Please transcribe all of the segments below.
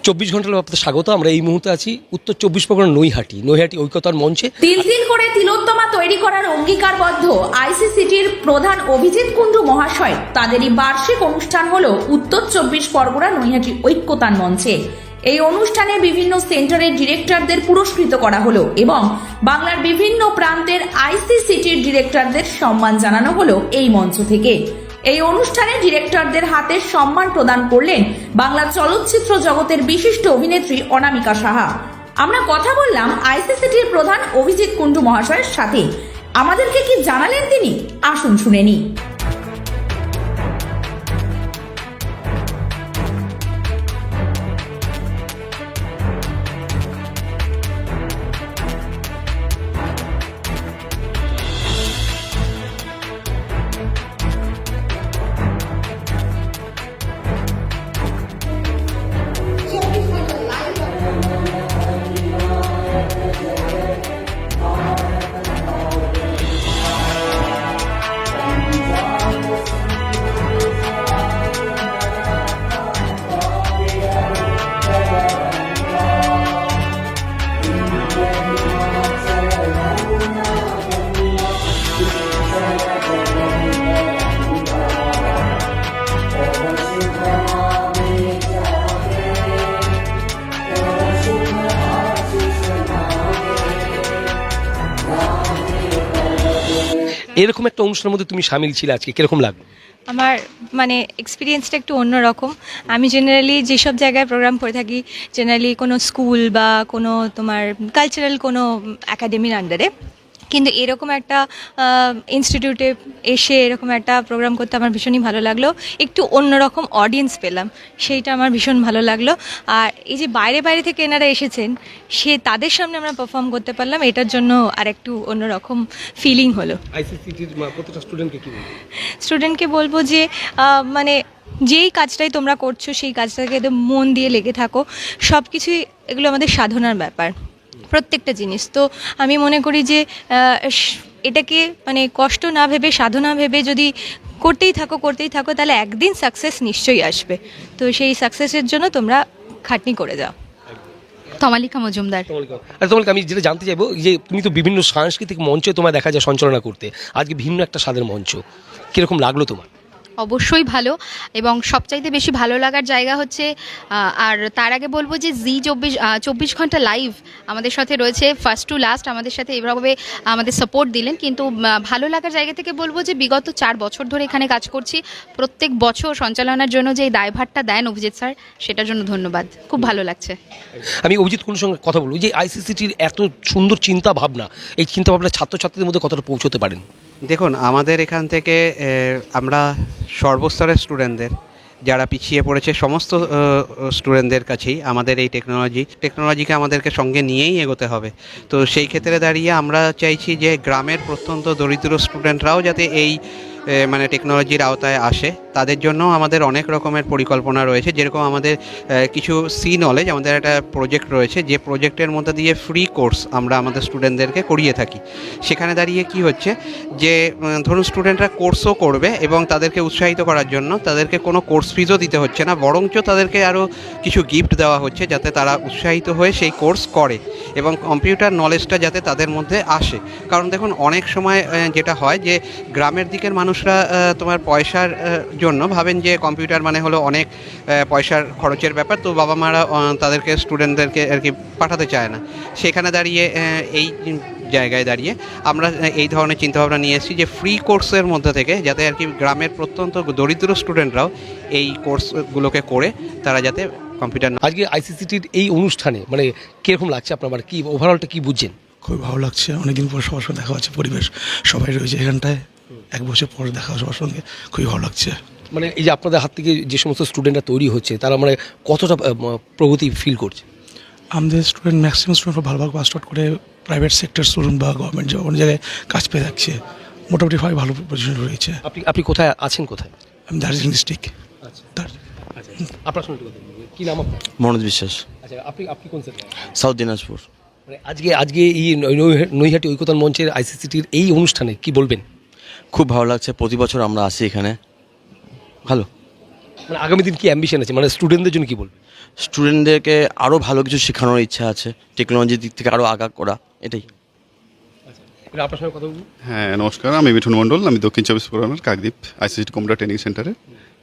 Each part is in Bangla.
24 ঘন্টার আপনাদের স্বাগত। আমরা এই মুহূর্তে আছি উত্তর 24 পরগনা নৈহাটি ঐক্যতার মঞ্চে। তিল তিল করে তিলোত্তমা তৈরি করার অঙ্গীকারবদ্ধ আইসিসিটির প্রধান অভিজিৎ কুণ্ডু মহাশয় তাদেরই বার্ষিক অনুষ্ঠান হলো উত্তর 24 পরগনা নৈহাটি ঐক্যতান মঞ্চে। এই অনুষ্ঠানে বিভিন্ন সেন্টারের ডিরেক্টরদের পুরস্কৃত করা হলো এবং বাংলার বিভিন্ন প্রান্তের আইসিসিটির ডিরেক্টরদের সম্মান জানানো হলো এই মঞ্চ থেকে। এই অনুষ্ঠানে ডিরেক্টরদের হাতে সম্মান প্রদান করলেন বাংলা চলচ্চিত্র জগতের বিশিষ্ট অভিনেত্রী অনামিকা সাহা। আমরা কথা বললাম আইসিসিটির প্রধান অভিজিৎ কুণ্ডু মহাশয়ের সাথে। আমাদেরকে কি জানালেন তিনি, আসুন শুনে নিই। এরকম একটা অনুষ্ঠানের মধ্যে তুমি সামিল ছিলে, আজকে কিরকম লাগলো? আমার এক্সপিরিয়েন্সটা একটু অন্যরকম। আমি জেনারেলি যেসব জায়গায় প্রোগ্রাম করে থাকি, জেনারেলি কোনো স্কুল বা কোনো তোমার কালচারাল কোনো একাডেমির আন্ডারে, কিন্তু এরকম একটা ইনস্টিটিউটে এসে এরকম একটা প্রোগ্রাম করতে আমার ভীষণই ভালো লাগলো। একটু অন্যরকম অডিয়েন্স পেলাম, সেইটা আমার ভীষণ ভালো লাগলো। আর এই যে বাইরে থেকে এনারা এসেছেন, তাদের সামনে আমরা পারফর্ম করতে পারলাম, এটার জন্য আর একটু অন্যরকম ফিলিং হলো। আইসিসিটির প্রত্যেকটা স্টুডেন্টকে কি বলবো? স্টুডেন্টকে বলবো যে যেই কাজটাই তোমরা করছো সেই কাজটাকে একদম মন দিয়ে লেগে থাকো। সব কিছুই এগুলো আমাদের সাধনার ব্যাপার, প্রত্যেকটা জিনিস। তো আমি মনে করি যে এটাকে কষ্ট না ভেবে, সাধনা ভেবে যদি করতেই থাকো তাহলে একদিন সাকসেস নিশ্চয়ই আসবে। তো সেই সাকসেসের জন্য তোমরা খাটনি করে যাও। তমালিকা মজুমদার। তোমাকে আমি যেটা জানতে চাইবো, যে তুমি তো বিভিন্ন সাংস্কৃতিক মঞ্চে তোমায় দেখা যায় সঞ্চালনা করতে, আজকে ভিন্ন একটা স্বাদের মঞ্চ, কিরকম লাগলো তোমার? অবশ্যই ভালো, এবং সবচাইতে বেশি ভালো লাগার জায়গা হচ্ছে, আর তার আগে বলবো যে জি 24 ঘন্টা লাইভ আমাদের সাথে রয়েছে ফার্স্ট টু লাস্ট, আমাদের সাথে এভাবে আমাদের সাপোর্ট দিলেন। কিন্তু ভালো লাগার জায়গা থেকে বলবো যে বিগত 4 বছর ধরে এখানে কাজ করছি, প্রত্যেক বছর সঞ্চালনার জন্য যে এই দায়ভারটা দেন অভিজিৎ স্যার, সেটার জন্য ধন্যবাদ। খুব ভালো লাগছে। আমি অভিজিৎ কুণ্ডুর সঙ্গে কথা বলবো, যে আইসিসিটির এত সুন্দর চিন্তা ভাবনা, এই চিন্তা ভাবনা ছাত্রছাত্রীদের মধ্যে কতটা পৌঁছতে পারেন? দেখুন, আমাদের এখান থেকে আমরা সর্বস্তরের স্টুডেন্টদের, যারা পিছিয়ে পড়েছে সমস্ত স্টুডেন্টদের কাছেই আমাদের এই টেকনোলজিকে আমাদেরকে সঙ্গে নিয়েই এগোতে হবে। তো সেই ক্ষেত্রে দাঁড়িয়ে আমরা চাইছি যে গ্রামের প্রত্যন্ত দরিদ্র স্টুডেন্টরাও যাতে এই টেকনোলজির আওতায় আসে, তাদের জন্য আমাদের অনেক রকমের পরিকল্পনা রয়েছে। যেরকম আমাদের কিছু নলেজ, আমাদের একটা প্রজেক্ট রয়েছে, যে প্রজেক্টের মধ্যে দিয়ে ফ্রি কোর্স আমরা আমাদের স্টুডেন্টদেরকে করিয়ে থাকি। সেখানে দাঁড়িয়ে কি হচ্ছে, যে ধরুন স্টুডেন্টরা কোর্সও করবে এবং তাদেরকে উৎসাহিত করার জন্য তাদেরকে কোনো কোর্স ফিজও দিতে হচ্ছে না, বরঞ্চ তাদেরকে আরও কিছু গিফট দেওয়া হচ্ছে যাতে তারা উৎসাহিত হয়ে সেই কোর্স করে এবং কম্পিউটার নলেজটা যাতে তাদের মধ্যে আসে। কারণ দেখুন, অনেক সময় যেটা হয় যে গ্রামের দিকের মানুষরা তোমার পয়সার জন্য ভাবেন যে কম্পিউটার হলো অনেক পয়সার খরচের ব্যাপার, তো বাবা মারা তাদেরকে স্টুডেন্টদেরকে আর কি পাঠাতে চায় না। সেখানে দাঁড়িয়ে এই জায়গায় দাঁড়িয়ে আমরা এই ধরনের চিন্তাভাবনা নিয়ে এসেছি যে ফ্রি কোর্সের মধ্যে থেকে যাতে আর কি গ্রামের প্রত্যন্ত দরিদ্র স্টুডেন্টরাও এই কোর্সগুলোকে করে তারা যাতে কম্পিউটার। আজকে আইসিসিটির এই অনুষ্ঠানে কিরকম লাগছে আপনার, কি ওভারঅলটা কি বুঝছেন? খুবই ভালো লাগছে, অনেকদিন পর সবার সঙ্গে দেখা হচ্ছে, পরিবেশ সবাই রয়েছে এখানটায়, 1 বছর পর দেখা সবার সঙ্গে, খুবই ভালো লাগছে। এই যে আপনাদের হাত থেকে যে সমস্ত স্টুডেন্টরা তৈরি হচ্ছে, তারা কতটা প্রগতি ফিল করছে? আমাদের স্টুডেন্ট ম্যাক্সিমাম স্টুডেন্ট ভালোভাবে পাস আউট করে প্রাইভেট সেক্টর স্টুডেন্ট বা গভর্নমেন্ট যে কোনো জায়গায় কাজ পেয়ে যাচ্ছে, মোটামুটি ভালো পজিশন রয়েছে। আপনি কোথায় আছেন? কোথায়? আমি দার্জিলিং ডিস্ট্রিক্ট। আপনার সঙ্গে কি নাম আপনার? মনোজ বিশ্বাস। আচ্ছা, আপনি কোন সেক্টর? সাউথ দিনাজপুর। আজকে এই নৈহাটি ঐক্যতান মঞ্চের আইসিসিটির এই অনুষ্ঠানে কি বলবেন? খুব ভালো লাগছে, প্রতি বছর আমরা আসি এখানে, ভালো। মানে আগামী দিন কি অ্যাম্বিশন আছে, মানে স্টুডেন্টদের জন্য কি বলবে? স্টুডেন্টদেরকে আরও ভালো কিছু শেখানোর ইচ্ছা আছে, টেকনোলজির দিক থেকে আরও আগা করা, এটাই। মানে আপনার সঙ্গে কথা বলবো। হ্যাঁ নমস্কার, আমি মিঠুন মণ্ডল, আমি দক্ষিণ চব্বিশ পরগনার কাকদ্বীপ আইসিসি কম্পিউটার ট্রেনিং সেন্টারে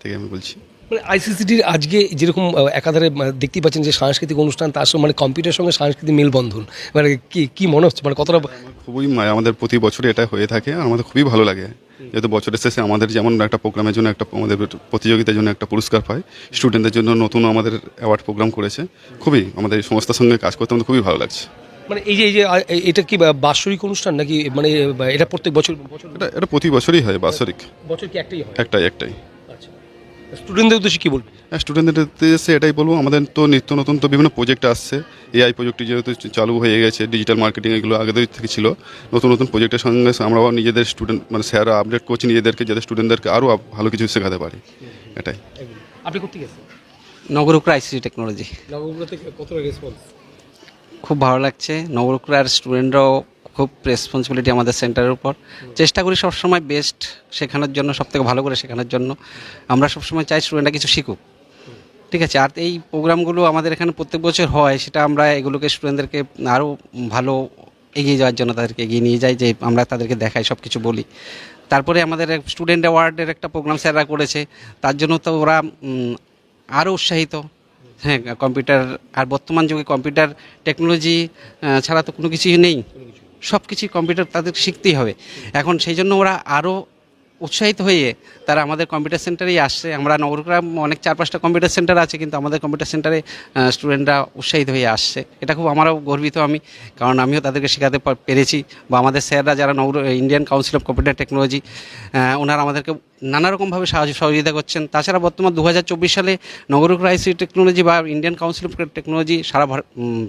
থেকে আমি বলছি। মানে আইসিসিটির আজকে যেরকম একাধারে দেখতেই পাচ্ছেন যে সাংস্কৃতিক অনুষ্ঠান, তার সঙ্গে মানে কম্পিউটারের সঙ্গে সাংস্কৃতিক মেলবন্ধন, মানে কি মনে হচ্ছে, মানে কতটা? খুবই আমাদের প্রতি বছরই এটা হয়ে থাকে আর আমাদের খুবই ভালো লাগে, যেহেতু বছরের শেষে আমাদের যেমন একটা প্রোগ্রামের জন্য একটা আমাদের প্রতিযোগিতার জন্য একটা পুরস্কার পায়, স্টুডেন্টদের জন্য নতুন আমাদের অ্যাওয়ার্ড প্রোগ্রাম করেছে, খুবই আমাদের এই সংস্থার সঙ্গে কাজ করতে আমাদের খুবই ভালো লাগছে। মানে এই যে এটা কি বাৎসরিক অনুষ্ঠান নাকি, মানে এটা প্রত্যেক বছর এটা প্রতি বছরই হয় বাৎসরিক। বছর কি একটাই হয়? একটাই। আচ্ছা, স্টুডেন্টদের উদ্দেশ্যে কি বলবেন? হ্যাঁ, স্টুডেন্টদের উদ্দেশ্যে এটাই বলবো, আমাদের তো নিত্য নতুন তো বিভিন্ন প্রজেক্ট আসছে, এআই প্রযুক্তি যেহেতু চালু হয়ে গেছে, ডিজিটাল মার্কেটিং এগুলো আগে থেকে ছিল, নতুন নতুন প্রজেক্টের সঙ্গে আমরাও নিজেদের স্টুডেন্ট মানে স্যাররা আপডেট করছি নিজেদেরকে, যাতে স্টুডেন্টদেরকে আরও ভালো কিছু শেখাতে পারি, এটাই। আপনি করতে গেছেন নগরুকরা আইসিটি টেকনোলজি। নবগ্রহতে কতটা রেসপন্স? খুব ভালো লাগছে, নগরুকরার স্টুডেন্টরাও খুব রেসপন্সিবিলিটি আমাদের সেন্টারের উপর। চেষ্টা করি সবসময় বেস্ট শেখানোর জন্য, সবথেকে ভালো করে শেখানোর জন্য। আমরা সবসময় চাই স্টুডেন্টরা কিছু শিখুক, ঠিক আছে। আর এই প্রোগ্রামগুলো আমাদের এখানে প্রত্যেক বছর হয়, সেটা আমরা এগুলোকে স্টুডেন্টদেরকে আরও ভালো এগিয়ে যাওয়ার জন্য তাদেরকে এগিয়ে নিয়ে যাই, যে আমরা তাদেরকে দেখাই, সব কিছু বলি। তারপরে আমাদের স্টুডেন্ট অ্যাওয়ার্ডের একটা প্রোগ্রাম স্যাররা করেছে, তার জন্য তো ওরা আরও উৎসাহিত। হ্যাঁ, কম্পিউটার আর বর্তমান যুগে কম্পিউটার টেকনোলজি ছাড়া তো কোনো কিছুই নেই, সব কিছুই কম্পিউটার তাদের শিখতেই হবে এখন। সেই জন্য ওরা আরও উৎসাহিত হয়ে তারা আমাদের কম্পিউটার সেন্টারেই আসছে। আমরা নগরগ্রাম অনেক 4-5টা কম্পিউটার সেন্টার আছে, কিন্তু আমাদের কম্পিউটার সেন্টারে স্টুডেন্টরা উৎসাহিত হয়ে আসছে। এটা খুব আমারও গর্বিত আমি, কারণ আমিও তাদেরকে শেখাতে পেরেছি, বা আমাদের স্যাররা যারা Indian council of computer technology, ওনারা আমাদেরকে নানা রকমভাবে সহযোগিতা করছেন। তাছাড়া বর্তমান 2024 সালে নগরগ্রাম আইসিটি টেকনোলজি বা ইন্ডিয়ান কাউন্সিল অফ টেকনোলজি সারা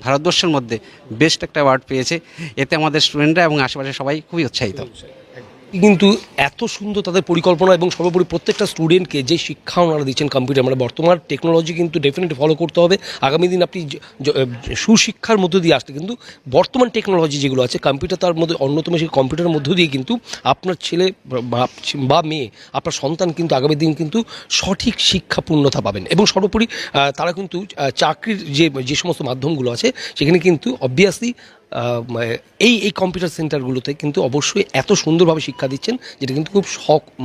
ভারতবর্ষের মধ্যে বেস্ট একটা অ্যাওয়ার্ড পেয়েছে। এতে আমাদের স্টুডেন্টরা এবং আশেপাশে সবাই খুবই উৎসাহিত। কিন্তু এত সুন্দর তাদের পরিকল্পনা এবং সর্বোপরি প্রত্যেকটা স্টুডেন্টকে যে শিক্ষা ওনারা দিচ্ছেন কম্পিউটার, মানে বর্তমান টেকনোলজি কিন্তু ডেফিনেটলি ফলো করতে হবে। আগামী দিন আপনি সুশিক্ষার মধ্য দিয়ে আসতে, কিন্তু বর্তমান টেকনোলজি যেগুলো আছে কম্পিউটার, তার মধ্যে অন্যতম সেই কম্পিউটারের মধ্য দিয়ে কিন্তু আপনার ছেলে বা মেয়ে, আপনার সন্তান কিন্তু আগামী দিন কিন্তু সঠিক শিক্ষাপূর্ণতা পাবেন। এবং সর্বোপরি তারা কিন্তু চাকরির যে সমস্ত মাধ্যমগুলো আছে সেখানে কিন্তু অবভিয়াসলি এই কম্পিউটার সেন্টারগুলোতে কিন্তু অবশ্যই এত সুন্দরভাবে শিক্ষা দিচ্ছেন, যেটা কিন্তু খুব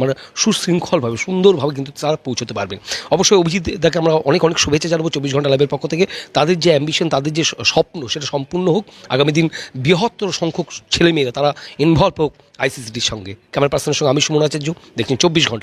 মানে সুশৃঙ্খলভাবে সুন্দরভাবে কিন্তু তারা পৌঁছতে পারবেন। অবশ্যই অভিজিৎ দাকে আমরা অনেক শুভেচ্ছা জানাবো 24 ঘন্টা লাইভের পক্ষ থেকে। তাদের যে অ্যাম্বিশন, তাদের যে স্বপ্ন, সেটা সম্পূর্ণ হোক। আগামী দিন বৃহত্তর সংখ্যক ছেলেমেয়েরা তারা ইনভলভ হোক আইসিসিটির সঙ্গে। ক্যামেরা পার্সনের সঙ্গে আমি সুমন আচার্য, দেখছেন 24 ঘন্টা।